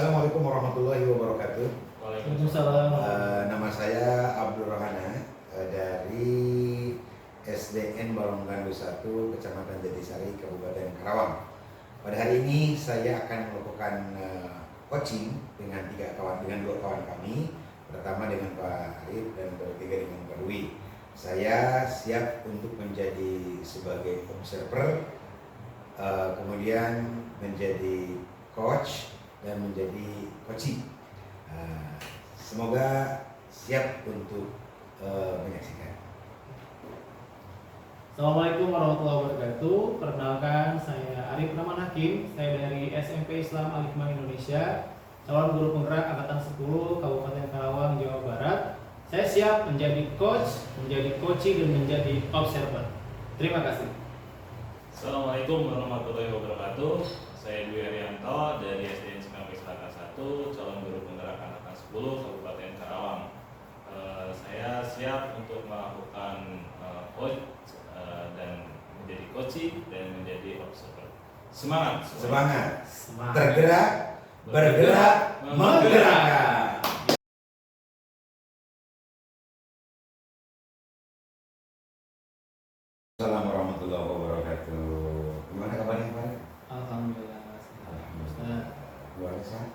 Assalamualaikum warahmatullahi wabarakatuh. Waalaikumsalam. Nama saya Abdul Rohana dari SDN Balongan 1, Kecamatan Jatisari, Kabupaten Karawang. Pada hari ini saya akan melakukan coaching dengan dua kawan kami. Pertama dengan Pak Arif dan ketiga dengan Pak Dwi. Saya siap untuk menjadi sebagai observer, kemudian menjadi coach dan menjadi coaching. Semoga siap untuk menyaksikan. Assalamualaikum warahmatullahi wabarakatuh. Perkenalkan, saya Arif Rahman Hakim. Saya dari SMP Islam Al-Hikmah Indonesia, calon guru penggerak angkatan 10 Kabupaten Karawang, Jawa Barat. Saya siap menjadi coach, menjadi coaching, dan menjadi observer. Terima kasih. Assalamualaikum warahmatullahi wabarakatuh. Saya Dwi Arianto dari SDN 1, calon guru penggerak angkatan 10 Kabupaten Karawang. Saya siap untuk melakukan coach dan menjadi coaching dan menjadi observer. Semangat! Semangat! Semangat. Tergerak, bergerak, menggerakkan. Assalamualaikum warahmatullahi wabarakatuh. Gimana kabarnya Pak? Alhamdulillah. Alhamdulillah. Keluarga sehat?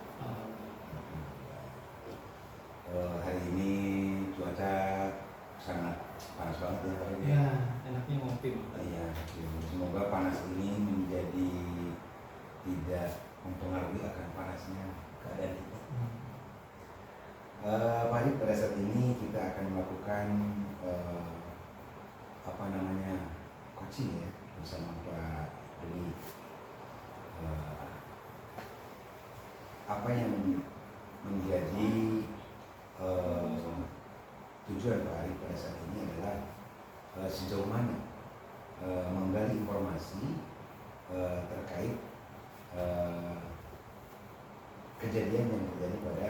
Hari ini cuaca sangat panas banget ya Pak. Ya, enaknya ngopi. Iya, semoga panas ini menjadi tidak mempengaruhi akan panasnya keadaan kita. Pak Arif, pada saat ini kita akan melakukan coaching ya bersama Pak Dwi. Apa yang menjadi tujuan Pak Arif pada saat ini adalah sejauh mana menggali informasi terkait kejadian yang terjadi pada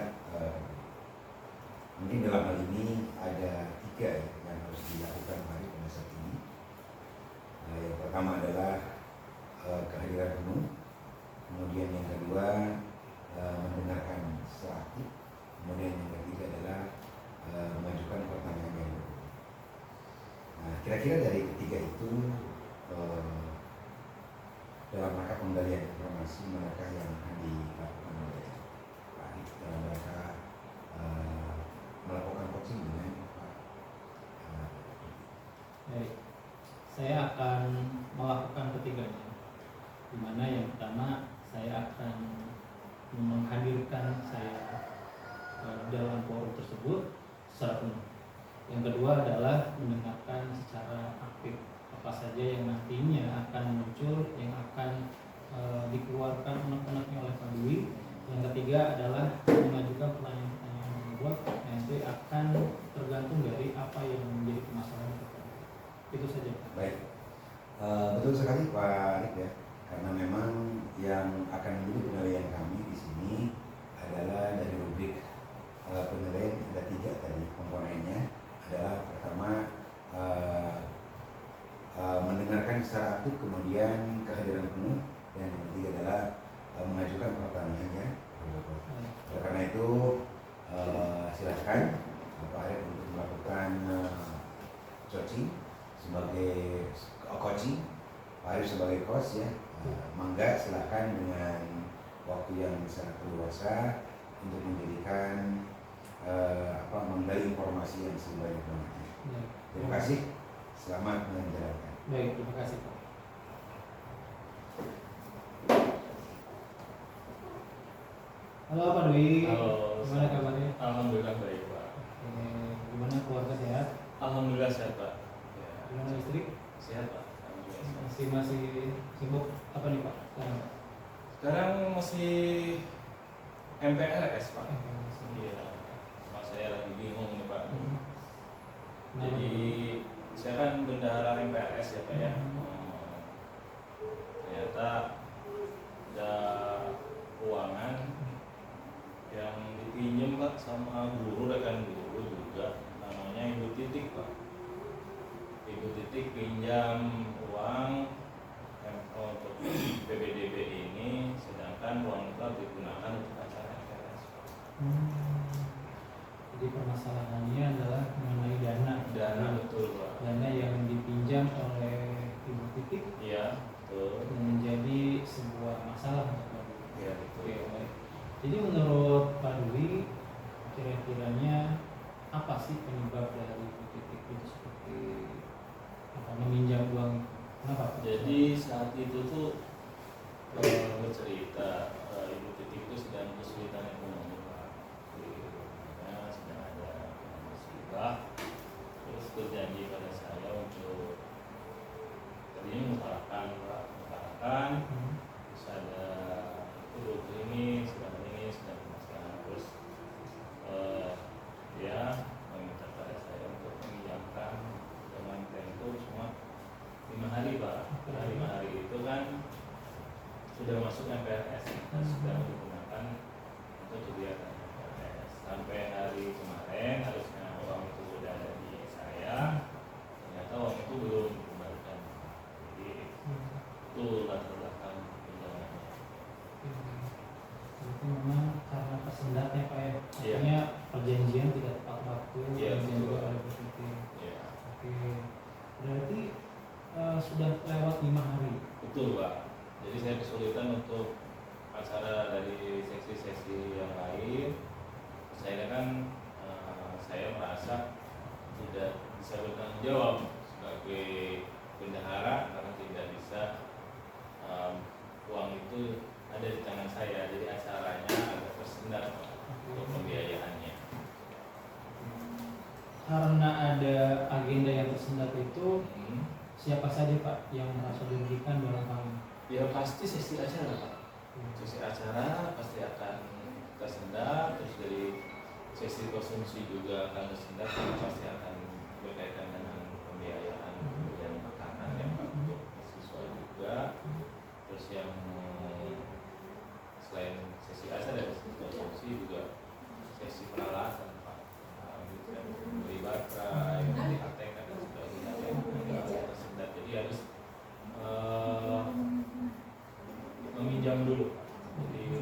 mungkin dalam hal ini ada 3 ya, yang harus dilakukan Pak Arif pada saat ini. Yang pertama adalah kehadiran penuh, kemudian yang kedua mendengarkan secara aktif, kemudian yang ketiga adalah mengajukan pertanyaan yang berbeda. Nah, kira-kira dari ketiga itu dalam rangka penggalian informasi manakah yang akan dilakukan oleh Pak Arif dalam rangka melakukan coaching dengan Pak Baik, saya akan melakukan ketiganya. Di mana yang pertama saya akan menghadirkan saya dalam forum tersebut secara penuh. Yang kedua adalah mendengarkan secara aktif apa saja yang nantinya akan muncul, yang akan dikeluarkan unek-uneknya oleh Pak Dwi. Yang ketiga adalah mengajukan pertanyaan-pertanyaan yang membuat nanti akan tergantung dari apa yang menjadi permasalahan kita. Itu saja. Baik, betul sekali Pak Arif ya, karena memang yang akan menjadi penilaian kami di sini adalah dari rubrik penilaian ada 3 tadi komponennya. Adalah pertama mendengarkan secara aktif, kemudian kehadiran penuh, dan yang ketiga adalah mengajukan pertanyaannya. Oleh karena itu silakan Pak Arif untuk melakukan coaching sebagai coaching, Pak Arif sebagai coach ya. Mangga silakan dengan waktu yang sangat leluasa untuk menjadikan menggali informasi yang sebanyak-banyaknya. Terima kasih, selamat menjalankan. Baik, terima kasih Pak. Halo Pak Dwi. Halo. Gimana kabarnya? Alhamdulillah baik Pak. Gimana keluarga sehat? Alhamdulillah sehat Pak. Ya. Gimana istri? Sehat Pak. Alhamdulillah. Masih sibuk apa nih Pak? Sekarang masih MPLS Pak. Iya. Mas saya lagi bingung nih Pak. Jadi saya kan bendahara MPLS ya Pak ya. Ternyata ada keuangan yang dipinjam Pak sama guru, rekan guru juga, namanya Ibu Titik Pak. Ibu Titik pinjam uang untuk PBDB ini, sedangkan uang itu digunakan untuk acara Hmm. Jadi permasalahannya adalah mengenai dana. Dana, betul Pak. Dana yang dipinjam oleh Ibu Titik Iya, betul. menjadi sebuah masalah untuk Pak Dwi. Iya, betul. Oke, baik. Jadi menurut Pak Dwi, kira-kiranya apa sih penyebab dari Ibu Titik itu seperti apa, meminjam uang? Kenapa Pak? Jadi saat itu tuh bercerita Ibu Titik itu sedang kesulitan ekonomi Pak. Di rumahnya sedang ada musibah, terus berjanji pada saya untuk tadinya mengutarakan Pak, mengutarakan terus ada itu ini sedang bermasalah, terus dia meminta pada saya untuk meminjamkan dengan tempo cuma 5 hari Pak. Nah, 5 hari itu kan sudah masuk MPLS, sudah digunakan untuk kegiatan MPLS. Sampai hari kemarin harusnya uang itu sudah ada di saya, ternyata uang itu belum dikembalikan. Jadi itu latar belakang pinjamannya. Itu memang karena tersendatnya Pak ya. Iya. Artinya perjanjian tidak tepat waktu, Iya, kemudian betul. juga ada positif. Ya, Oke, berarti sudah lewat 5 hari. betul Pak. Jadi saya kesulitan untuk acara dari seksi-seksi yang lain. Saya kan saya merasa tidak bisa bertanggung jawab sebagai bendahara karena tidak bisa uang itu ada di tangan saya. Jadi acaranya agak tersendat untuk pembiayaannya. Karena ada agenda yang tersendat itu, siapa saja Pak yang merasa dirugikan dalam hal ini? Ya pasti sesi acara Pak. Sesi acara pasti akan tersendat, terus dari sesi konsumsi juga akan tersendat, pasti akan berkaitan dengan pembiayaan kemudian makanan yang untuk siswa juga, terus yang selain sesi acara dan sesi konsumsi juga sesi peralatan Pak, beli baterai, beli ATK dan sebagainya yang agak tersendat, jadi harus meminjam dulu, jadi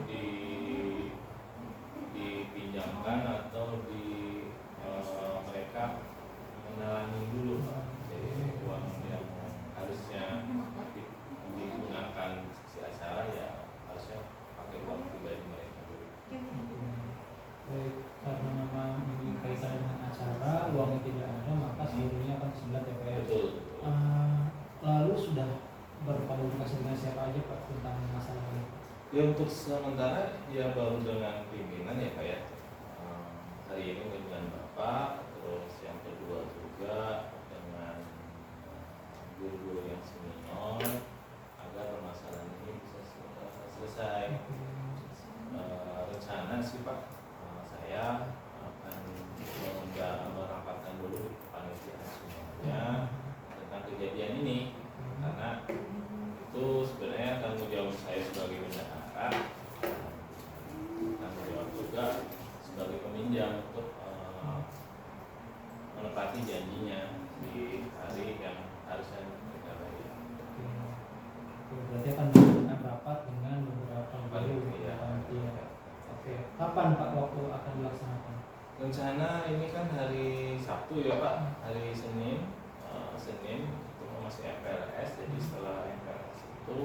dipinjamkan atau mereka menalangi dulu Pak. Jadi uang yang harusnya digunakan sesi acara ya harusnya pakai uang pribadi mereka dulu. Baik, karena memang ini kaitan dengan acara, uangnya tidak ada, maka seluruhnya akan tersendat ya Pak ya. Betul. Lalu sudah berkomunikasi dengan siapa aja Pak tentang masalah ini? Ya untuk sementara ya baru dengan pimpinan ya Pak ya. Hari ini dengan Bapak, terus yang kedua juga dengan guru-guru yang senior agar permasalahan ini bisa selesai. Rencana sih Pak, saya akan merapatkan dulu kepanitiaan semuanya tentang kejadian ini, karena itu sebenarnya tanggung jawab saya sebagai bendahara, tanggung jawab juga sebagai peminjam untuk menepati janjinya di hari yang harusnya mereka bayar. Oke, berarti akan melakukan rapat dengan beberapa guru Iya. panitia. Oke, kapan Pak waktu akan dilaksanakan? Rencana ini kan hari Sabtu ya Pak, hari Senin untuk masih MPLS. Jadi setelah MPLS itu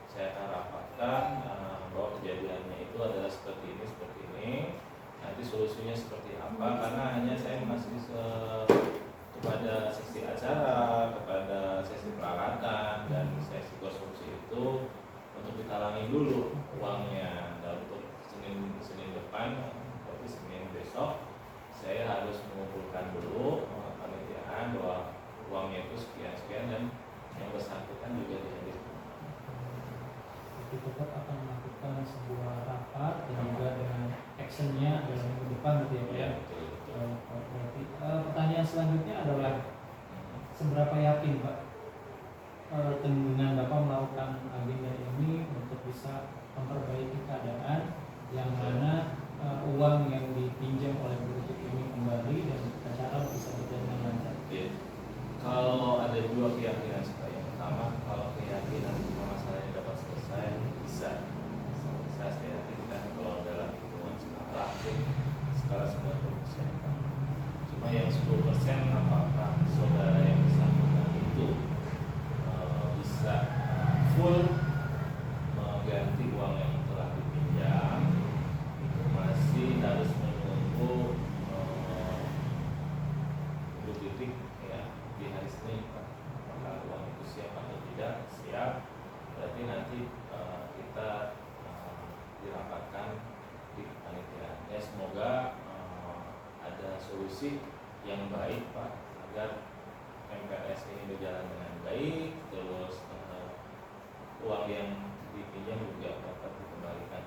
saya akan rapatkan bahwa kejadiannya itu adalah seperti ini. Nanti solusinya seperti apa? Karena hanya saya masih kepada sesi acara, kepada sesi peralatan dan sesi konsumsi itu untuk ditalangi dulu uangnya. Dan untuk Senin depan, berarti Senin besok, saya harus mengumpulkan dulu panitiaan bahwa uangnya itu sekian dan yang bersangkutan juga dihadirkan. Jadi tetap akan melakukan sebuah rapat dan juga dengan actionnya dalam minggu depan gitu ya Pak ya. Betul. Berarti pertanyaan selanjutnya adalah seberapa yakin Pak dengan Bapak melakukan agenda ini untuk bisa memperbaiki keadaan yang mana uang yang dipinjam oleh buruh ini kembali dan acara bisa berjalan dengan lancar. Oke. Kalau ada dua keyakinan saya. Yang pertama, kalau keyakinan masalahnya dapat selesai, bisa saya yakinkan kalau dalam hitungan skala apakah saudara yang bersangkutan itu bisa full mengganti uang yang telah dipinjam, itu masih harus menunggu titik ya di hari Senin Pak. Apakah uang itu siap atau tidak? Siap. Berarti nanti kita dirapatkan di kepanitiaan. Ya semoga ada solusi yang baik Pak agar MPLS ini berjalan dengan baik, terus uang yang dipinjam juga dapat dikembalikan.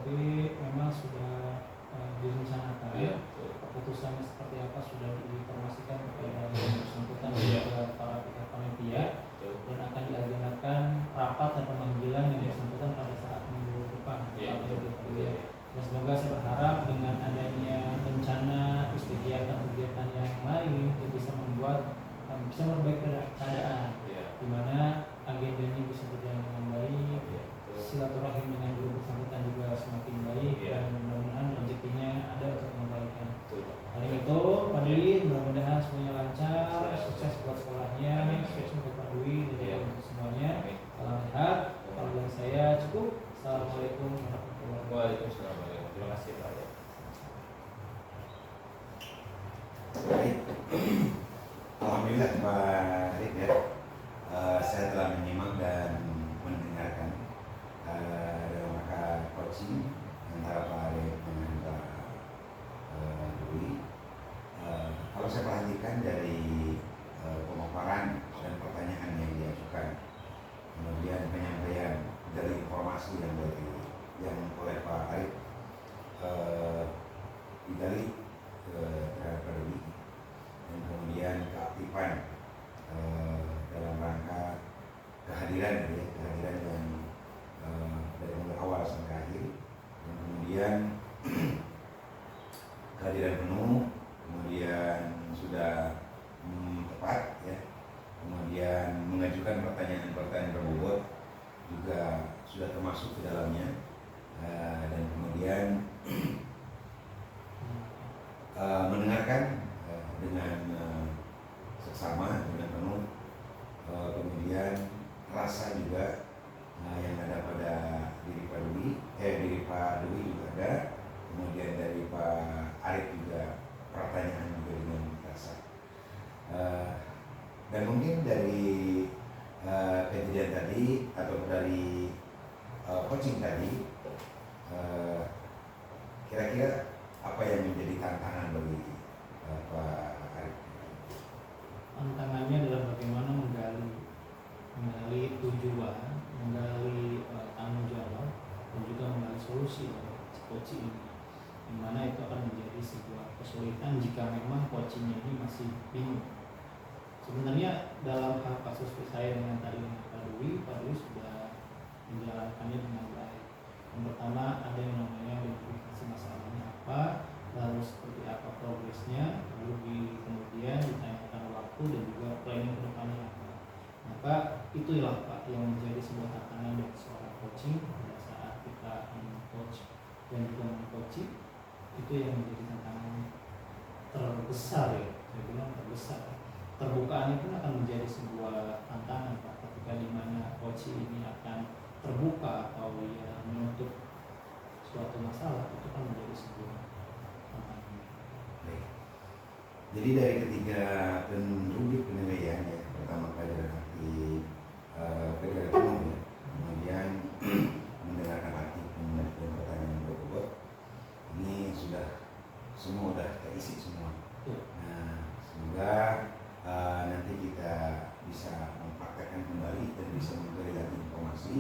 Jadi memang sudah direncanakan. Iya, keputusannya seperti apa sudah diinformasikan kepada yang bersangkutan dan Iya. juga para pihak panitia, betul. dan akan diagendakan rapat dan pemanggilan yang bersangkutan pada saat minggu depan. Iya, betul. Ya. Dan semoga saya berharap dengan adanya rencana kegiatan yang lain itu bisa membuat bisa memperbaiki keadaan, Iya. di mana agendanya bisa berjalan dengan baik, Iya, betul. silaturahim dengan guru bersangkutan juga semakin baik, Iya. dan mudah-mudahan rezekinya ada untuk mengembalikan. Betul, Pak. Hari itu Pak Dwi, mudah-mudahan semuanya lancar, Siap. sukses buat sekolahnya, Amin. sukses untuk Pak Dwi dan Iya. juga untuk semuanya. Amin. Salam sehat. Kalau dari saya cukup. Assalamualaikum warahmatullahi wabarakatuh. Waalaikumsalam. Terima kasih Pak. Baik. Alhamdulillah Pak Arif ya. Saya telah menyimak dan mendengarkan dalam rangka coaching antara Pak Arif dengan Pak Dwi. Kalau saya perhatikan dari pemaparan dan pertanyaan yang diajukan, kemudian penyampaian dari informasi yang oleh Pak Arif digali terhadap Pak Dwi, dan kemudian keaktifan dalam rangka kehadiran yang dari mulai awal sampai akhir, dan kemudian kehadiran penuh, kemudian sudah tepat ya, kemudian mengajukan pertanyaan-pertanyaan berbobot juga sudah termasuk ke dalamnya, dan kemudian mendengarkan dengan seksama, dengan penuh, kemudian rasa juga yang ada pada diri Pak Dwi juga ada, kemudian dari Pak Arif juga pertanyaan juga dengan rasa, dan mungkin dari kejadian tadi atau dari coaching tadi, kira-kira apa yang menjadi tantangan bagi Pak Arif? Tantangannya adalah bagaimana menggali tujuan, menggali tanggung jawab, dan juga menggali solusi dari coaching ini, di mana itu akan menjadi sebuah kesulitan jika memang coachingnya ini masih bingung. Sebenarnya dalam hal kasus saya dengan tadi Pak Dwi sudah menjalankannya dengan baik. Yang pertama ada yang namanya verifikasi masalahnya apa, lalu seperti apa progresnya, lalu kemudian ditanyakan waktu dan juga planning ke depannya apa. Maka itulah Pak yang menjadi sebuah tantangan dari seorang coaching pada saat kita coach dan juga meng-coaching, itu yang menjadi tantangan terbesar ya, saya bilang terbesar. Terbukaannya pun akan menjadi sebuah tantangan Pak, ketika di mana coaching ini akan terbuka atau ya menutup suatu masalah, itu kan menjadi sebuah tantangan. Baik. Jadi dari ketiga penunjuk penilaian ya, pertama kali dalam arti kejadian umum ya, kemudian mendengarkan arti, kemudian pertanyaan berbobot, ini sudah semua sudah terisi semua. Nah, semoga nanti kita bisa mempraktekkan kembali dan bisa memberi lagi informasi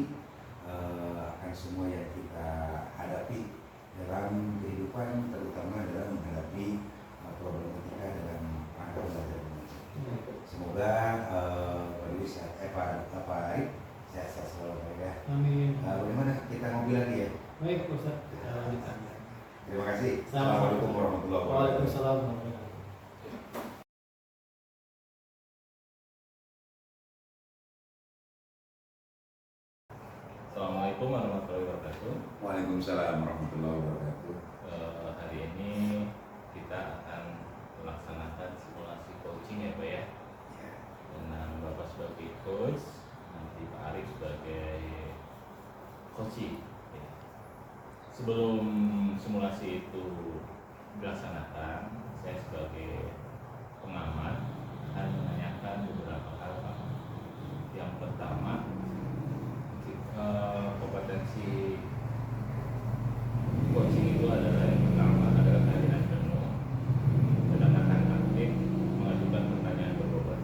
akan semua yang kita hadapi dalam kehidupan, terutama dalam menghadapi problematika dalam rangka belajar mengajar. Semoga Pak Arif sehat-sehat selalu ya. Amin. Bagaimana kita ngobrol lagi ya? Baik Ustaz, kita lanjutkan. Terima kasih. Sama-sama. Assalamualaikum warahmatullahi wabarakatuh. Waalaikumsalam warahmatullahi wabarakatuh. Assalamualaikum warahmatullahi wabarakatuh. Waalaikumsalam warahmatullahi wabarakatuh. Hari ini kita akan sebelum simulasi itu dilaksanakan, saya sebagai pengamat akan menanyakan beberapa hal, Pak. Yang pertama, kompetensi coaching itu adalah yang pertama adalah kehadiran penuh, pendekatan aktif, mengajukan pertanyaan berbobot.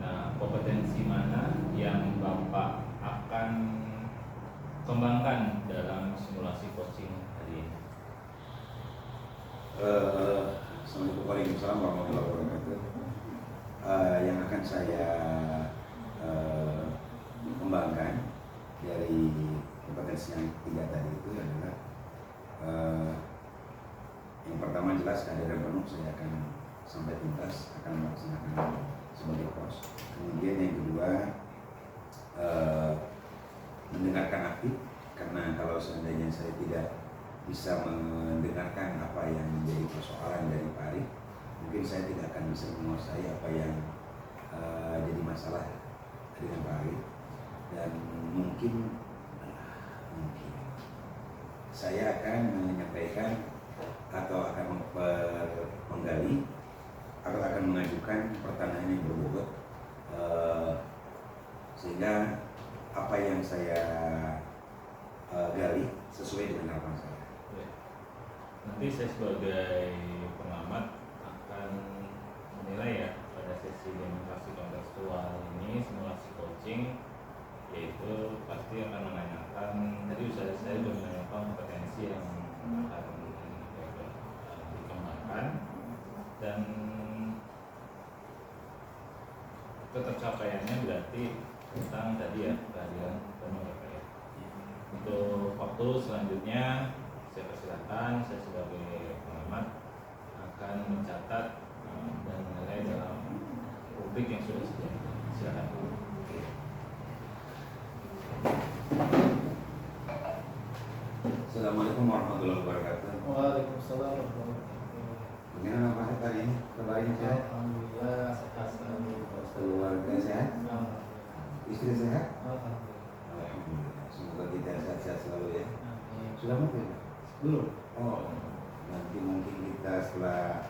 Nah, kompetensi mana yang Bapak akan kembangkan dalam simulasi coaching hari ini? Assalamualaikum warahmatullahi wabarakatuh. Yang akan saya kembangkan dari kompetensi yang ketiga tadi itu adalah yang pertama jelas kehadiran penuh saya akan sampai tuntas akan melaksanakan sebagai coach. Kemudian yang kedua mendengarkan aktif, karena kalau seandainya saya tidak bisa mendengarkan apa yang menjadi persoalan dari Pak Arif, mungkin saya tidak akan bisa menguasai apa yang jadi masalah dengan Pak Arif. Dan mungkin saya akan menyampaikan atau akan menggali atau akan mengajukan pertanyaan yang berbobot, sehingga apa yang saya gali sesuai dengan harapan saya. Nanti saya sebagai pengamat akan menilai ya pada sesi demonstrasi kontekstual ini simulasi coaching, yaitu pasti akan menanyakan, tadi saya sudah menanyakan kompetensi yang akan dikembangkan, dan ketercapaiannya berarti tentang tadi ya kehadiran penuh ya. Untuk waktu selanjutnya saya persilakan, saya sebagai pengamat akan mencatat dan menilai dalam rubrik yang sudah disediakan. Silakan. Assalamualaikum warahmatullahi wabarakatuh. Waalaikumsalam warahmatullahi wabarakatuh. Bagaimana Pak Arif hari ini? Kabarnya sehat? Alhamdulillah sehat selalu. Keluarga sehat? Istri sehat? Alhamdulillah. Alhamdulillah. Semoga kita sehat-sehat selalu ya. Amin. Sudah mungkin? Belum. Oh, nanti mungkin kita setelah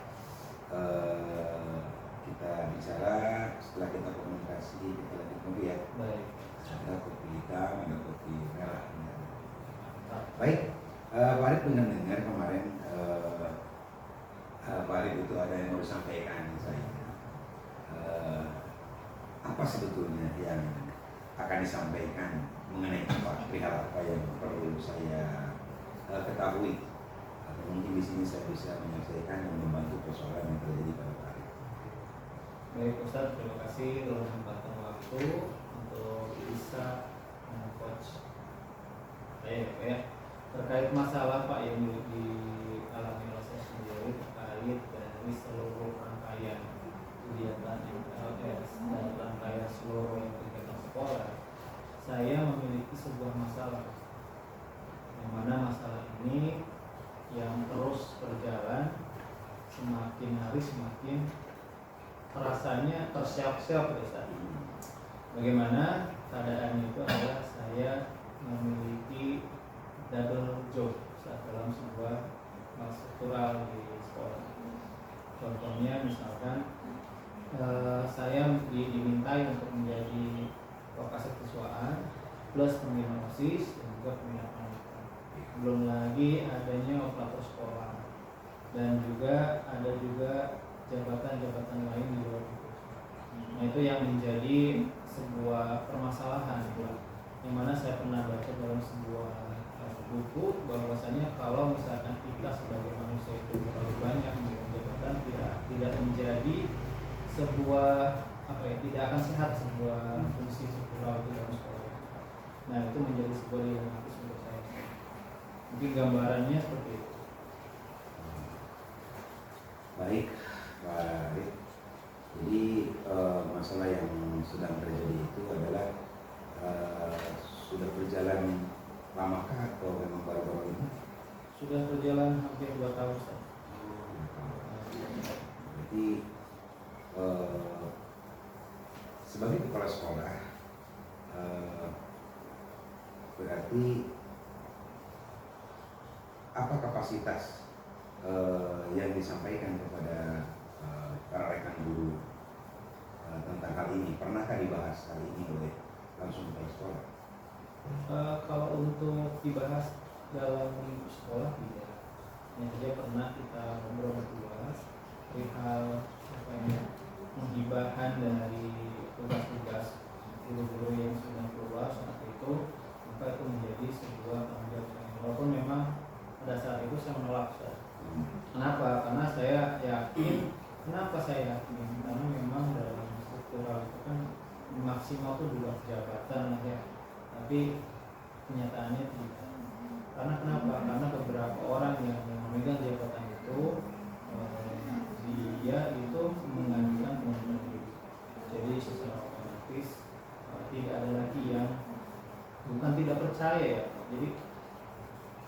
kita bicara, setelah kita komunikasi, kita lanjut kopi ya. Baik. Ada kopi hitam, ada kopi merah. Baik, Pak Arif dengar kemarin Pak Arif itu ada yang mau disampaikan saya. Apa sebetulnya yang akan disampaikan mengenai apa, perihal apa yang perlu saya ketahui, atau mungkin di sini saya bisa menyelesaikan dan membantu persoalan yang terjadi pada Pak Arif. Baik Ustaz, terima kasih telah menyempatkan waktu untuk bisa coach saya ya, terkait masalah Pak yang dialami oleh saya sendiri terkait dari seluruh rangkaian kegiatan MLS dan rangkaian seluruh yang kegiatan sekolah. Saya memiliki sebuah masalah, yang mana masalah ini yang terus berjalan, semakin hari semakin rasanya tersiap-siap ya Ustaz. Bagaimana keadaannya itu adalah saya memiliki double job Ustaz, dalam sebuah struktural di sekolah. Contohnya misalkan saya dimintai untuk menjadi lokasi siswaan plus pembina OSIS dan juga pembina panitia. Belum lagi adanya operator sekolah dan juga ada juga jabatan-jabatan lain di luar itu. Nah, itu yang menjadi sebuah permasalahan yang mana saya pernah baca dalam sebuah buku bahwasanya kalau misalkan kita sebagai manusia itu terlalu banyak memiliki jabatan, tidak menjadi sebuah tidak akan sehat sebuah fungsi struktural itu dalam sekolah. Nah, itu menjadi sebuah dilematis untuk saya. Mungkin gambarannya seperti itu. Baik, Pak Arif. Jadi masalah yang sedang terjadi itu adalah sudah berjalan lamakah atau memang baru-baru ini? Sudah berjalan hampir 2 tahun Ustaz. Berarti sebagai kepala sekolah berarti apa kapasitas yang disampaikan kepada para rekan guru tentang hal ini? Pernahkah dibahas hal ini oleh langsung kepala sekolah? Kalau untuk dibahas dalam lingkup sekolah tidak. Yang saja pernah kita ngobrol berdua perihal penghibahan dari tugas-tugas guru-guru yang sudah keluar saat itu, maka itu menjadi sebuah tanggung jawab saya. Walaupun memang pada saat itu saya menolak. Kenapa? Karena saya yakin. Kenapa saya yakin? Karena memang dalam struktural itu kan maksimal itu 2 jabatan ya. Tapi kenyataannya tidak. Karena kenapa? Karena beberapa orang yang memegang jabatan itu dia itu mengajukan pengunduran diri. Jadi secara otomatis tidak ada lagi yang bukan tidak percaya ya. Jadi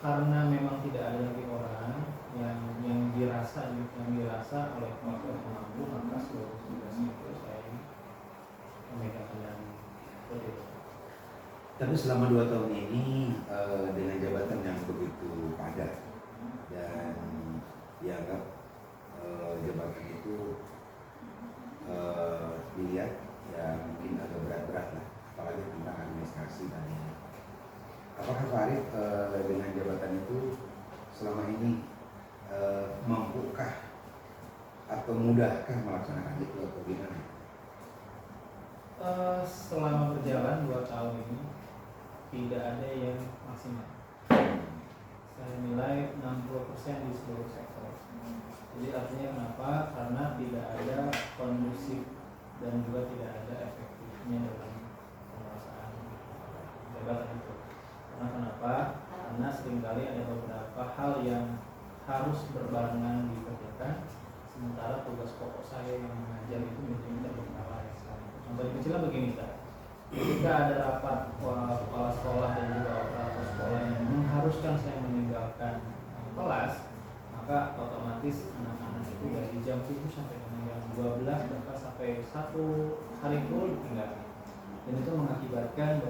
karena memang tidak ada lagi orang yang dirasa oleh keluarga pengampu, maka seluruh tugas itu saya memegang dan seperti itu. Tapi selama 2 tahun ini dengan jabatan yang begitu padat dan dianggap jabatan itu dilihat ya mungkin agak berat-berat lah, apalagi tentang administrasi dan ini. Apakah Pak Arif dengan jabatan itu selama ini mampukah atau mudahkah melaksanakan itu atau gimana? Selama berjalan 2 tahun ini tidak ada yang maksimal. Saya nilai 60% di seluruh sektor. Jadi artinya kenapa? Karena tidak ada kondusif dan juga tidak ada efektifnya dalam penguasaan jabatan itu. Karena kenapa? Karena seringkali ada beberapa hal yang harus berbarengan dikerjakan, sementara tugas pokok saya yang mengajar itu menjadi terbengkalai. Contoh kecilnya begini, Pak. Ketika ada rapat kepala sekolah dan juga operator sekolah yang mengharuskan saya meninggalkan kelas, maka otomatis anak-anak itu dari jam 7 sampai dengan jam 12 bahkan sampai 1 hari full ditinggal. Dan itu mengakibatkan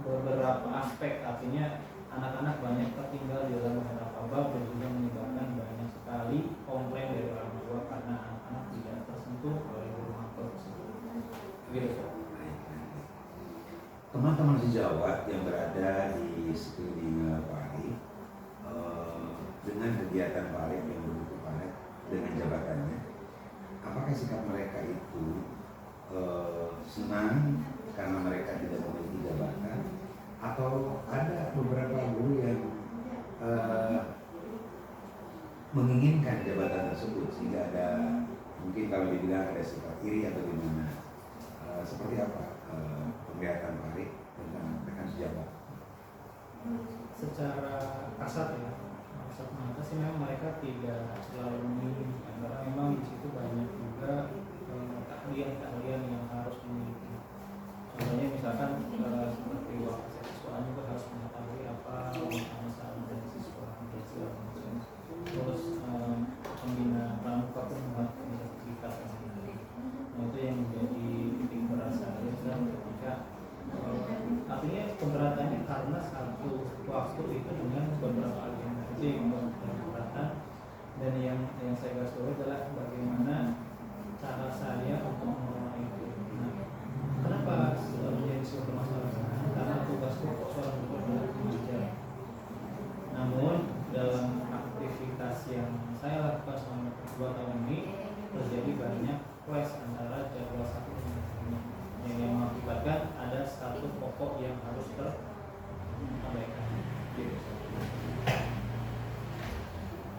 beberapa aspek, artinya anak-anak banyak tertinggal di dalam beberapa bab dan juga menyebabkan banyak sekali komplain dari orang tua karena anak-anak tidak tersentuh oleh guru makro tersebut. Gitu. Teman-teman sejawat yang berada di sekeliling Pak Arif dengan kegiatan Pak Arif yang begitu padat dengan jabatannya, apakah sikap mereka itu senang karena mereka tidak memiliki jabatan, atau ada beberapa guru yang menginginkan jabatan tersebut sehingga ada mungkin kalau dibilang ada sifat iri atau gimana? Seperti apa penglihatan Pak Arif tentang rekan sejawat? Secara kasat ya, kasat mata sih memang mereka tidak selalu menginginkan, karena memang di situ banyak juga keahlian-keahlian yang harus dimiliki. Contohnya misalkan seperti wakil siswa juga harus mengetahui apa masalah dari siswa dan segala macam. Terus pembina pramuka pun membuat sertifikat. Nah itu yang menjadi titik berat saya ketika artinya keberatannya karena satu waktu itu dengan beberapa agenda itu yang membuat keberatan. Dan yang saya garis bawahi adalah bagaimana cara saya untuk mengelola itu. Nah, kenapa menjadi sebuah permasalahan? Karena tugas pokok seorang guru adalah mengajar. Namun dalam aktivitas yang saya lakukan selama 2 tahun ini terjadi banyak clash antara jadwal satu dengan lainnya, yang mengakibatkan ada satu pokok yang harus terabaikan. Gitu.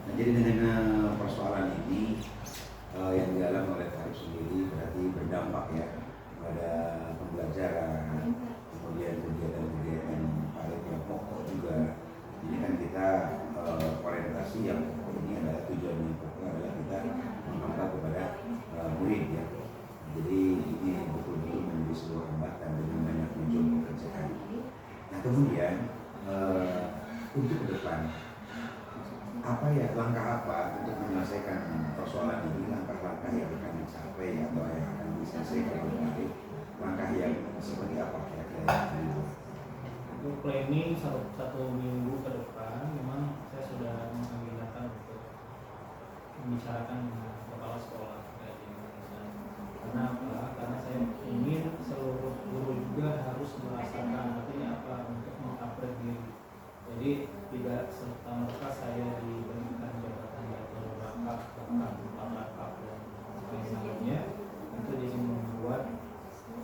Nah, jadi dengan persoalan ini yang dialami oleh Pak Arif sendiri berarti berdampak ya pada pembelajaran, kemudian kegiatan-kegiatan Pak Arif yang pokok juga. Ini kan kita orientasi yang pokok ini adalah tujuan yang pokok adalah kita menghambat kepada murid ya. Jadi ini betul-betul menjadi sebuah hambatan dengan banyak muncul pekerjaan. Nah kemudian untuk ke depan apa ya, langkah apa untuk menyelesaikan persoalan ini, langkah-langkah yang akan dicapai atau yang akan diselesaikan oleh Pak Arif, langkah yang seperti apa kira-kira yang dibuat? untuk planning satu minggu ke depan memang saya sudah mengagendakan untuk membicarakan dengan kepala sekolah terkait dengan perusahaan. Karena apa? Karena saya ingin seluruh guru juga harus merasakan artinya apa untuk mengupgrade diri. Jadi tidak serta merta saya diberikan jabatan level rangkap, bahkan 4 rangkap dan sebagainya. Itu jadi membuat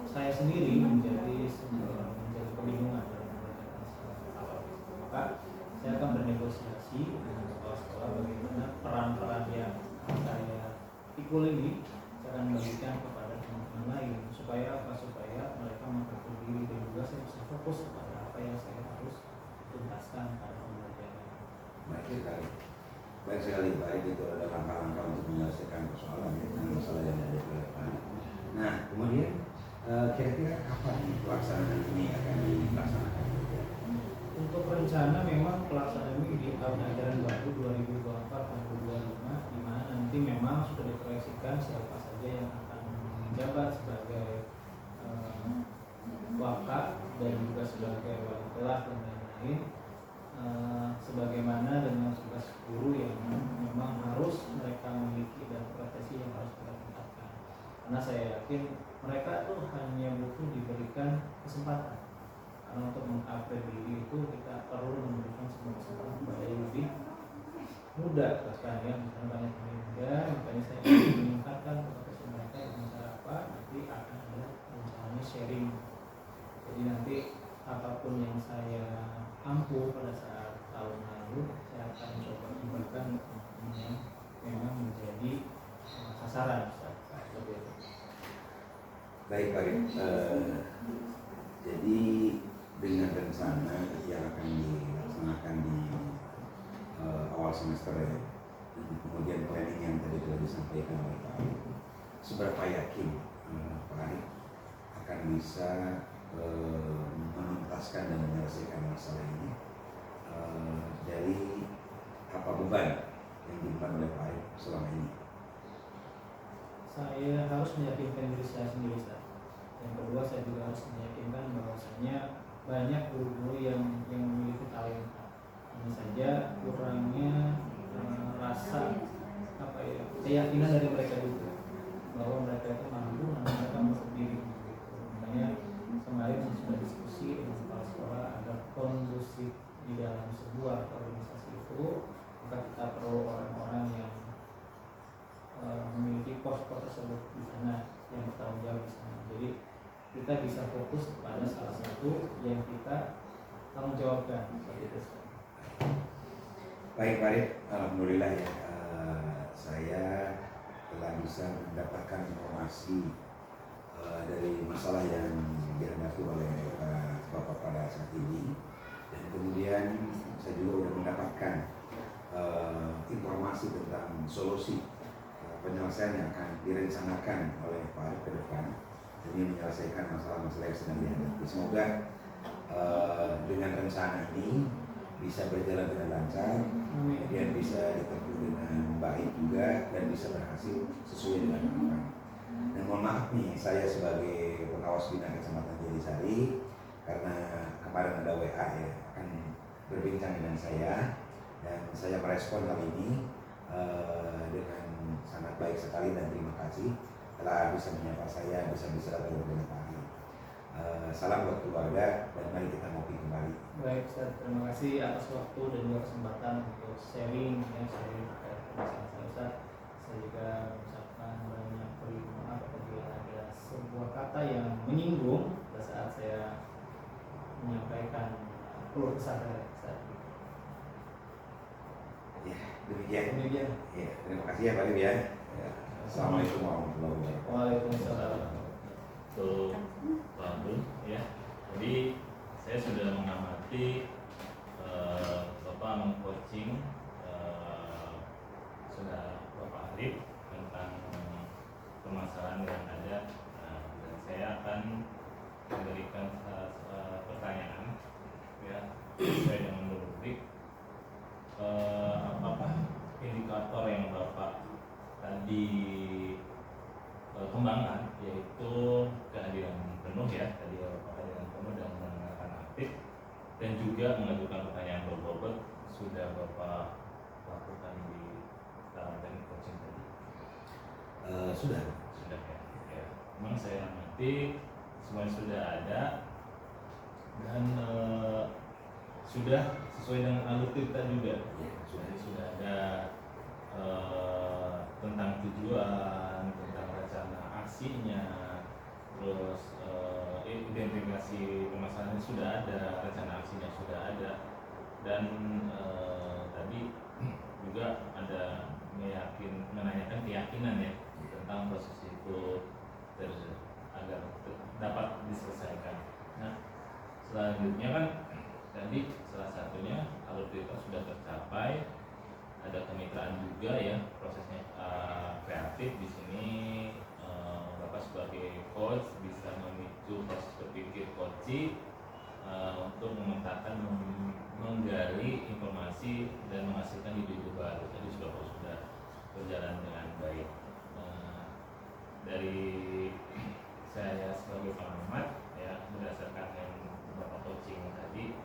saya sendiri menjadi kebingungan dalam mengerjakan hal itu. Maka saya akan bernegosiasi dengan sekolah-sekolah bagaimana peran-peran yang saya pikul ini saya akan bagikan kepada teman-teman lain supaya apa? Supaya mereka memperkuat diri dan juga saya bisa fokus kepada apa yang saya harus tuntaskan pada pembelajaran. Baik sekali. Baik sekali, baik itu ada langkah-langkah untuk menyelesaikan persoalan dengan masalah yang ada di depan. Nah, kemudian kira-kira kapan pelaksanaan ini akan dilaksanakan? Untuk rencana memang pelaksanaan ini di tahun ajaran baru 2024-2025 di mana nanti memang sudah diproyeksikan siapa saja yang akan menjabat sebagai wakaf dan juga sebagai wali kelas dan lain-lain. Sebagaimana dengan tugas guru yang memang harus mereka memiliki dan profesi yang harus mereka tingkatkan. Karena saya yakin mereka tuh hanya butuh diberikan kesempatan. Karena untuk mengupgrade diri itu kita perlu memberikan sebuah kesempatan kepada yang lebih muda bahkan ya, misalnya banyak yang muda, makanya saya ingin meningkatkan profesi mereka dengan cara apa? Nanti akan ada rencananya sharing. Jadi nanti apapun yang saya ampuh pada saat tahun lalu saya akan coba kembangkan teman-teman yang memang menjadi sasaran. Baik, jadi dengan rencana yang akan dilaksanakan di awal semester ya, kemudian planning yang tadi telah disampaikan oleh Pak Arif, seberapa yakin Pak Arif akan bisa menuntaskan dan menyelesaikan masalah ini dari apa beban yang diemban oleh Pak Arif selama ini? Saya harus meyakinkan diri saya sendiri, Ustaz. Yang kedua, saya juga harus meyakinkan bahwasanya banyak guru-guru yang memiliki talenta. Hanya saja kurangnya rasa keyakinan dari mereka juga bahwa mereka itu mampu dan mereka mampu diri. Makanya kemarin saya sudah diskusi dengan kepala sekolah agar kondusif di dalam sebuah organisasi itu, maka kita perlu orang-orang yang memiliki pos-pos tersebut di sana, yang bertanggung jawab di sana. Jadi kita bisa fokus pada salah satu yang kita tanggung jawabkan seperti itu. Baik Pak Arif, alhamdulillah ya, saya telah bisa mendapatkan informasi dari masalah yang dihadapi oleh Bapak pada saat ini, dan kemudian saya juga sudah mendapatkan informasi tentang solusi penyelesaian yang akan direncanakan oleh Pak Arif ke depan demi menyelesaikan masalah-masalah yang sedang dihadapi. Semoga dengan rencana ini bisa berjalan dengan lancar, kemudian bisa ditempuh dengan baik juga, dan bisa berhasil sesuai dengan harapan. Dan mohon maaf nih, saya sebagai pengawas bina Kecamatan Jadisari, karena kemarin ada WA ya, akan berbincang dengan saya, dan saya merespon hal ini dengan sangat baik sekali, dan terima kasih telah bisa menyapa saya, bisa berbicara dengan Pak Arif. Salam buat keluarga, dan mari kita ngopi kembali. Baik Ustaz, terima kasih atas waktu dan juga kesempatan untuk sharing sharing terkait permasalahan saya Ustaz. Saya juga mengucapkan banyak terima maaf apabila ada sebuah kata yang menyinggung pada saat saya menyampaikan keluh kesah saya Ustaz. Ya, demikian. Ya. Terima kasih ya Pak Arif ya. Assalamualaikum warahmatullahi wabarakatuh. Waalaikumsalam. Untuk Pak Abdul ya, jadi saya sudah mengamati Bapak mengcoaching sudah Bapak Arif tentang permasalahan yang ada, dan saya akan memberikan pertanyaan ya sesuai dengan rubrik. Apakah indikator yang Bapak tadi kembangkan, yaitu kehadiran penuh ya, tadi kehadiran penuh dan mendengarkan aktif, coaching tadi? Sudah. Sudah ya. Ya. Memang saya amati semuanya sudah ada dan sudah sesuai dengan alur kita juga. Ya, sudah. Jadi sudah ada tentang tujuan, tentang rencana aksinya, terus identifikasi permasalahannya sudah ada, rencana aksinya sudah ada, dan tadi juga ada menanyakan keyakinan ya tentang proses itu agar dapat diselesaikan. Nah, selanjutnya kan tadi salah satunya alur kita sudah tercapai, ada kemitraan juga ya prosesnya kreatif di sini. Bapak sebagai coach bisa memicu proses berpikir coaching untuk memetakan, menggali informasi dan menghasilkan ide-ide baru. Jadi sudah berjalan dengan baik. Dari saya sebagai pengamat ya, berdasarkan yang Bapak coaching tadi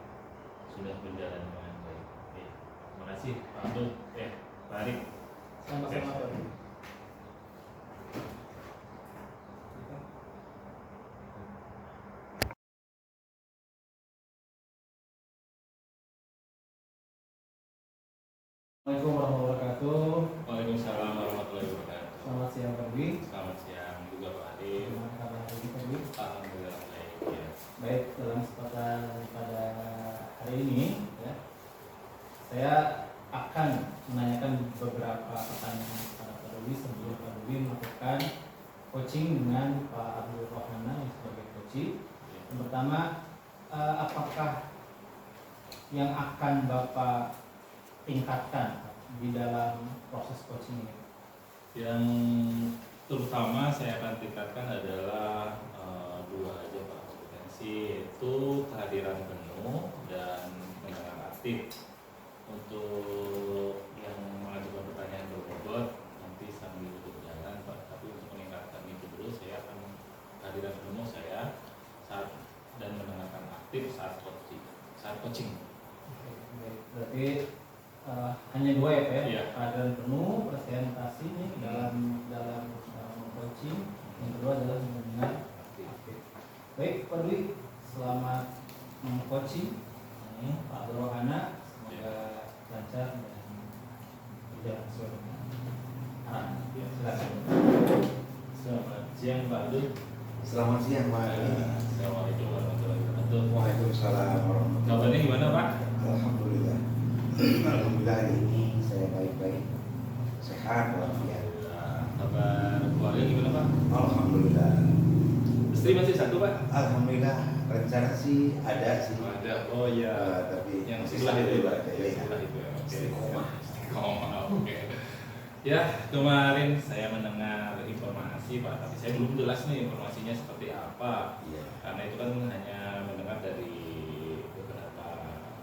sudah berjalan dengan baik. Oke. Terima kasih Pak Abdul. Pak Arif. Sama-sama Pak Dwi. Assalamualaikum warahmatullahi wabarakatuh. Waalaikumsalam warahmatullahi wabarakatuh. Selamat siang Pak Dwi. Selamat siang juga Pak Arif. Gimana kabar hari ini Pak Dwi? Alhamdulillah baik ya. Baik, dalam kesempatan pada hari ini ya, saya akan menanyakan beberapa pertanyaan kepada Pak Dwi sebelum Pak Dwi melakukan coaching dengan Pak Abdul Rohana yang sebagai coaching. Yang pertama, apakah yang akan Bapak tingkatkan di dalam proses coaching ini? Yang terutama saya akan tingkatkan adalah dua aja Pak kompetensi, yaitu kehadiran penuh dan pendengar aktif. Untuk yang mengajukan pertanyaan berbobot nanti sambil berjalan Pak, tapi untuk meningkatkan itu dulu saya akan kehadiran penuh saya saat dan mendengarkan aktif saat coaching. Oke, baik. Berarti hanya dua ya Pak ya? Iya. Kehadiran penuh, presentasi nih dalam coaching. Yang kedua adalah mendengar aktif. Baik Pak Dwi, selamat meng-coaching Pak Abdul Rohana. Semoga lancar dan berjalan sesuai dengan arahan. Silakan. Selamat siang Pak Abdul. Selamat siang Pak. Assalamualaikum warahmatullahi wabarakatuh. Waalaikumsalam warahmatullahi wabarakatuh. Kabarnya gimana Pak? Alhamdulillah. Alhamdulillah hari ini saya baik-baik, sehat walafiat. Kabar keluarga gimana Pak? Alhamdulillah. Istri masih satu Pak? Alhamdulillah. Rencana sih ada sih. Ada. Oh iya. Tapi Yang masih sebelah satu itu Pak. ada, Yang ya. sebelah itu ya. Oke. Istiqomah. Istiqomah. Oke. Ya kemarin saya mendengar informasi Pak, tapi saya belum jelas nih informasinya seperti apa. Iya. Karena itu kan hanya mendengar dari beberapa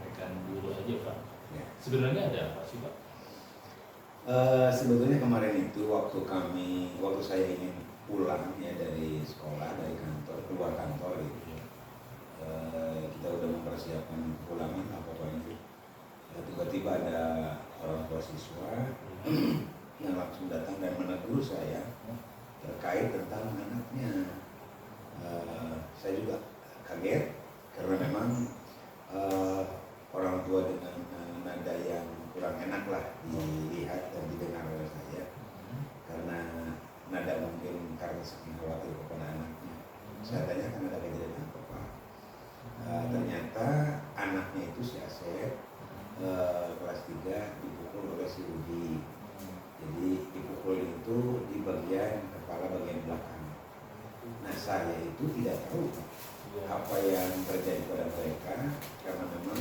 rekan guru aja Pak. Ya. Sebenarnya ada apa sih Pak? Sebetulnya kemarin itu waktu saya ingin pulang ya dari sekolah, dari kantor, keluar kantor gitu. Kita udah mempersiapkan pulangan apa itu. Tiba-tiba ada orang tua siswa yang langsung datang dan menegur saya terkait tentang anaknya. Saya juga kaget karena memang orang tua dengan nada yang kurang enak lah dilihat dan didengar oleh saya, karena nada mungkin karena saking khawatir kepada anaknya. Saya tanyakan ada kejadian apa Pak? Ternyata anaknya itu si Asep kelas 3 dipukul oleh si Rudi. Jadi dipukul itu di bagian kepala bagian belakang. Nah saya itu tidak tahu Pak, apa yang terjadi pada mereka, karena memang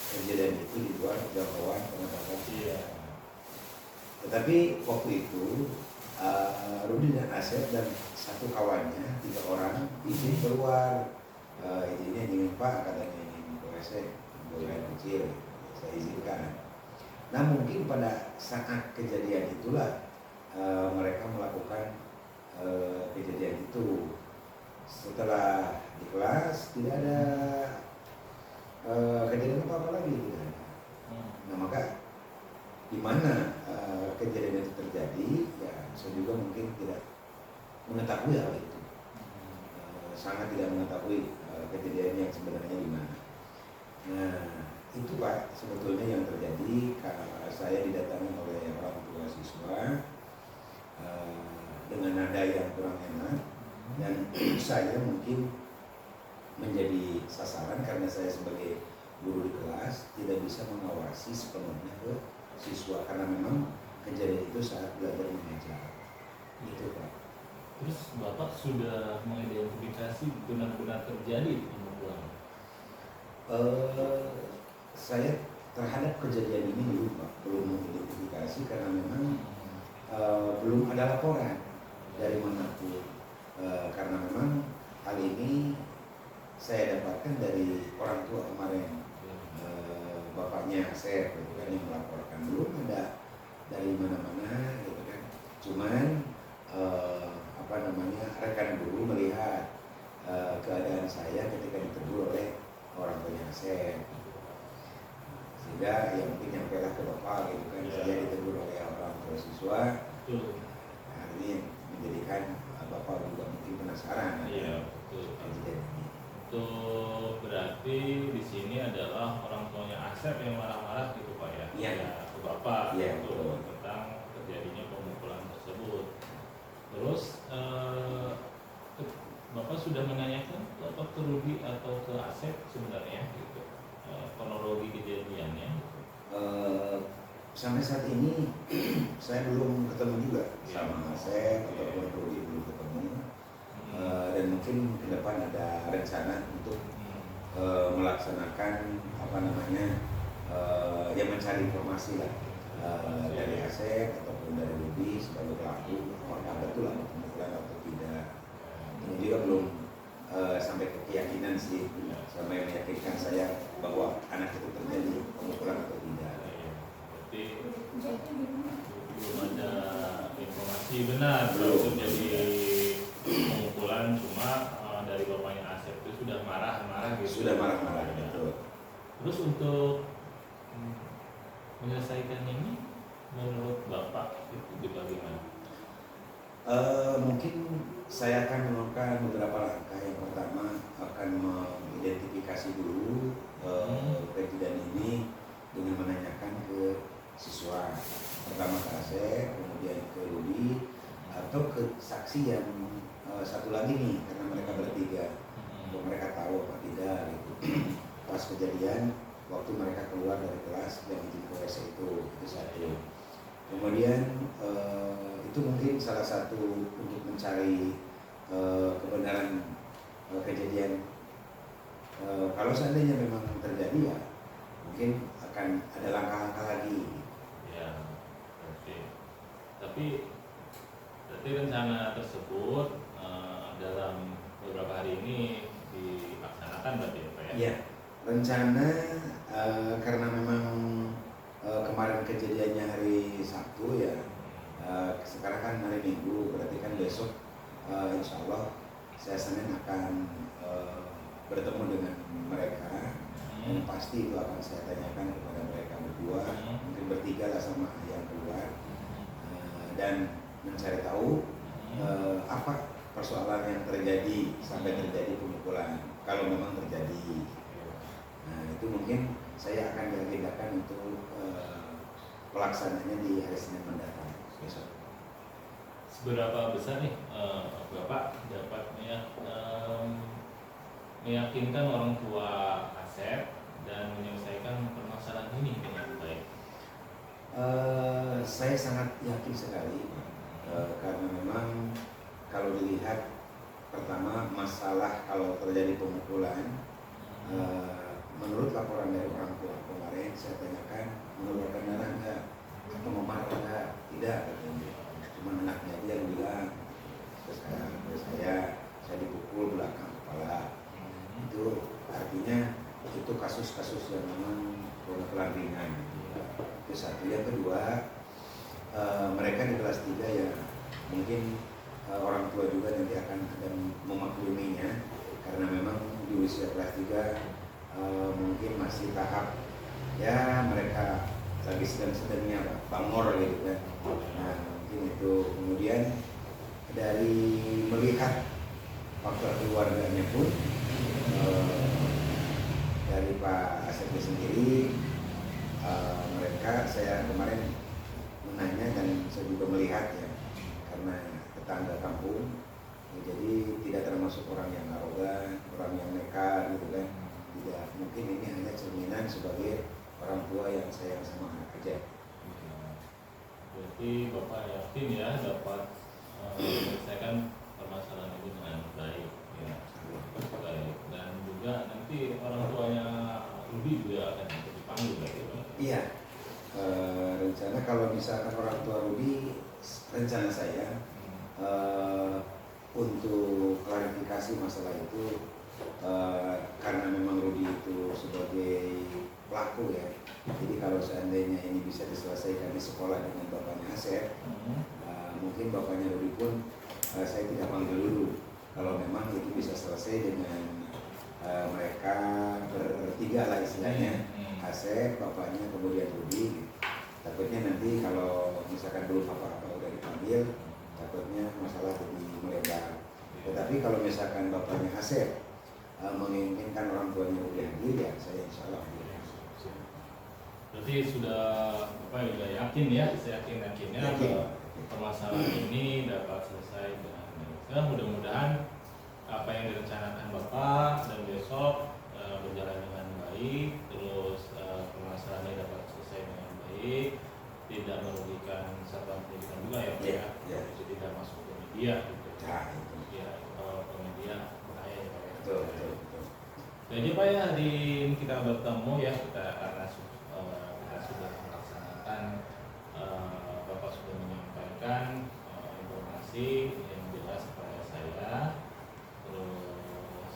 kejadian itu di luar jangkauan pengetahuan. Iya. Tetapi waktu itu Rudi dan Asep dan satu kawannya, 3 orang izin keluar. Izinnya ingin Pak, katanya ingin ke WC, buang air kecil. Saya izinkan. Nah mungkin pada saat kejadian itulah mereka melakukan kejadian itu. Setelah di kelas tidak ada kejadian apa-apa lagi, tidak ada. Nah maka di mana kejadian itu terjadi, saya juga mungkin tidak mengetahui hal itu. Sangat tidak mengetahui kejadian yang sebenarnya di mana. Nah, itu Pak sebetulnya yang terjadi karena saya didatangi oleh orang tua siswa dengan nada yang kurang enak, dan saya mungkin menjadi sasaran karena saya sebagai guru di kelas tidak bisa mengawasi sepenuhnya ke siswa karena memang kejadian itu saat belajar mengajar. Itu Pak. Terus Bapak sudah mengidentifikasi benar-benar terjadi pemukulan? Saya terhadap kejadian ini belum mengidentifikasi karena memang belum ada laporan dari manapun. Karena memang hal ini saya dapatkan dari orang tua kemarin, bapaknya saya gitu kan, yang melaporkan. Belum ada dari mana-mana gitu kan. Cuman rekan guru melihat keadaan saya ketika ditegur oleh orang tuanya Asep, sehingga yang mungkin nyampelah ke bapak gitu kan. Saya ditegur oleh orang tua siswa. Nah, ini menjadikan bapak juga mungkin penasaran. Iya, betul. Kejadian ini. Itu berarti di sini adalah orang tuanya Asep yang marah-marah gitu Pak ya? Iya. Ya, ke Bapak Iya, gitu, betul. tentang terjadinya pemukulan tersebut. Terus Bapak sudah menanyakan ke Dr. Rudi atau ke Asep sebenarnya gitu, kronologi kejadiannya? Sampai saat ini saya belum ketemu juga sama Asep ataupun Rudi, belum ketemu. Dan mungkin ke depan ada rencana untuk melaksanakan yang mencari informasi lah dari Asep ataupun dari Rudi sebagai pelaku, apakah betul ada pemukulan atau tidak. Ini juga belum sampai ke keyakinan sih, sampai meyakinkan saya bahwa anak itu terjadi pemukulan atau tidak. Berarti belum ada informasi benar kalau itu jadi pemukulan, cuma dari bapaknya Asep itu sudah marah-marah gitu. Sudah marah-marah, betul. Terus untuk menyelesaikan ini menurut Bapak itu bagaimana? Mungkin saya akan melakukan beberapa langkah. Yang pertama akan mengidentifikasi dulu kejadian ini dengan menanyakan ke siswa. Pertama ke Asep, kemudian ke Rudi, atau ke saksi yang satu lagi nih, karena mereka bertiga. Untuk mereka tahu apa tidak gitu. Pas kejadian waktu mereka keluar dari kelas yang izin ke WC itu satu. Kemudian itu mungkin salah satu untuk mencari kebenaran kejadian. Kalau seandainya memang terjadi ya mungkin akan ada langkah-langkah lagi. Ya, tapi rencana tersebut dalam beberapa hari ini dilaksanakan berarti ya Pak ya? Iya, rencana karena memang kemarin kejadiannya hari Sabtu ya, sekarang kan hari Minggu, berarti kan besok insya Allah saya Senin akan bertemu dengan mereka. Dan pasti itu akan saya tanyakan kepada mereka berdua, mungkin bertiga lah sama yang keluar, dan mencari tahu apa persoalan yang terjadi sampai terjadi pemukulan, kalau memang terjadi. Nah itu mungkin saya akan diagendakan untuk pelaksananya di hari Senin mendatang besok. Seberapa besar nih Bapak dapat meyakinkan orang tua Asep dan menyelesaikan permasalahan ini dengan baik? Saya sangat yakin sekali, karena memang kalau dilihat pertama masalah kalau terjadi pemukulan, menurut laporan dari orang tua kemarin saya tanyakan mengeluarkan darah enggak atau memarah enggak, tidak katanya. Cuma anaknya aja yang bilang. Terus saya dipukul belakang kepala. Itu artinya itu kasus-kasus yang memang pemukulan ringan. Itu satu. Yang kedua, mereka di kelas 3 ya mungkin orang tua juga nanti akan ada memakluminya, karena memang di usia kelas 3 mungkin masih tahap ya mereka lagi sedang-sedangnya bangor gitu kan. Nah mungkin itu. Kemudian dari melihat faktor keluarganya pun dari Pak Asep sendiri, mereka saya kemarin menanya dan saya juga melihat ya, karena tetangga kampung, ya, jadi tidak termasuk orang yang arogan, orang yang nekat gitu kan. Tidak, mungkin ini hanya cerminan sebagai orang tua yang sayang sama anak aja. Berarti Bapak yakin ya dapat menyelesaikan permasalahan ini dengan baik, ya. Baik. Dan juga nanti orang tuanya Rudy juga akan dipanggil berarti Pak? Iya, rencana kalau misalkan orang tua Rudy, rencana saya untuk klarifikasi masalah itu, karena memang Rudy itu sebagai pelaku ya, jadi kalau seandainya ini bisa diselesaikan di sekolah dengan bapaknya Asep, mungkin bapaknya Rudy pun saya tidak panggil dulu. Kalau memang itu bisa selesai dengan mereka bertiga lah istilahnya, Asep, bapaknya, kemudian Rudy. Takutnya nanti kalau misalkan belum apa-apa udah dipanggil, takutnya masalah lebih melebar. Tetapi kalau misalkan bapaknya Asep menginginkan orang tuanya Rudy hadir, ya saya insya Allah hadir. Berarti sudah Bapak sudah yakin ya, yakinnya bahwa permasalahan ini dapat selesai dengan baik. Ya, mudah-mudahan apa yang direncanakan Bapak dan besok berjalan dengan baik, terus permasalahannya dapat selesai dengan baik, tidak merugikan satuan pendidikan juga ya Pak ya. Jadi tidak masuk ke media gitu. Ya, kalau ke media bahaya ya Pak ya. Betul. Jadi Pak ya, hari ini kita bertemu ya, karena kita sudah melaksanakan, Bapak sudah menyampaikan informasi yang jelas kepada saya. Terus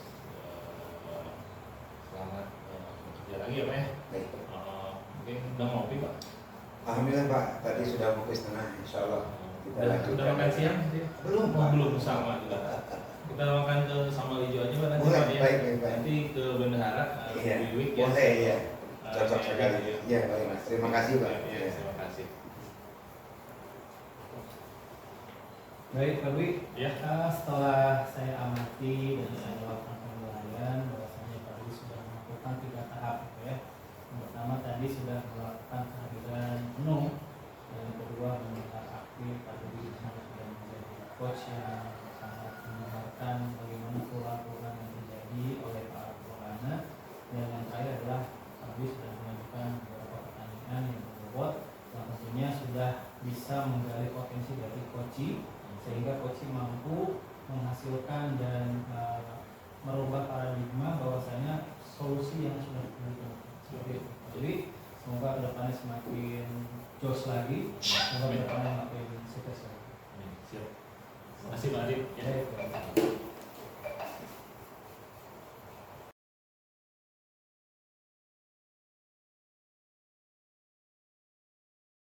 selamat bekerja lagi ya Pak ya. Baik. Mungkin udah ngopi Pak? Alhamdulillah Pak, tadi sudah pukul setengah, insya Allah kita lanjutkan. Udah makan siang? Belum Pak. Belum sama juga. Kita makan ke Sambal Hijau aja Pak nanti Boleh, Pak ya. baik. Nanti ke Bendahara, Iya, Wiwik boleh ya. Cocok iya, sekali. iya. Iya, baik. Terima kasih Pak. Iya, terima kasih. Baik Pak Dwi, Ya. setelah saya amati dan saya lakukan penilaian bahwasanya Pak Dwi sudah melakukan 3 tahap gitu ya. Yang pertama tadi sudah melakukan kehadiran penuh, yang kedua benar aktif. Pak Dwi di sana sudah menjadi coach yang sangat mendengarkan bagaimana pola-pola yang terjadi oleh para pelaku. Dan yang terakhir adalah Pak Dwi sudah mengajukan beberapa pertanyaan yang berbobot, yang tentunya sudah bisa menggali potensi dari coaching, sehingga coaching mampu menghasilkan dan merubah paradigma bahwasanya solusi yang sudah ditemukan. Jadi semoga kedepannya semakin jos lagi, semoga kedepannya makin sukses lagi. Siap. Terima kasih Pak Adit. Ya. Baik.